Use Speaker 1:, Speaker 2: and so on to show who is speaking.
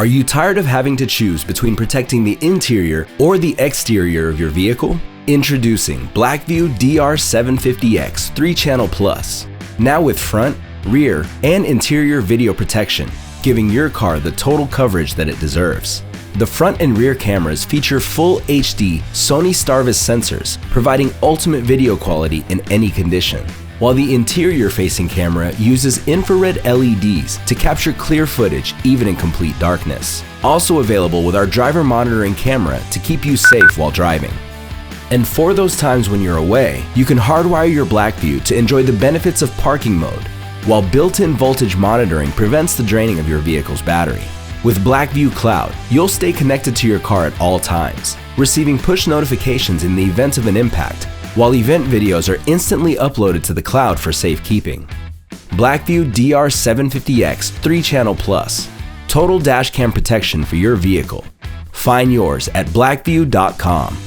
Speaker 1: Are you tired of having to choose between protecting the interior or the exterior of your vehicle? Introducing Blackview DR750X 3-Channel Plus. Now with front, rear, and interior video protection, giving your car the total coverage that it deserves. The front and rear cameras feature full HD Sony Starvis sensors, providing ultimate video quality in any condition, while the interior-facing camera uses infrared LEDs to capture clear footage even in complete darkness. Also available with our driver monitoring camera to keep you safe while driving. And for those times when you're away, you can hardwire your Blackview to enjoy the benefits of parking mode, while built-in voltage monitoring prevents the draining of your vehicle's battery. With Blackview Cloud, you'll stay connected to your car at all times, receiving push notifications in the event of an impact, while event videos are instantly uploaded to the cloud for safekeeping. Blackview DR750X 3-Channel Plus. Total dashcam protection for your vehicle. Find yours at blackview.com.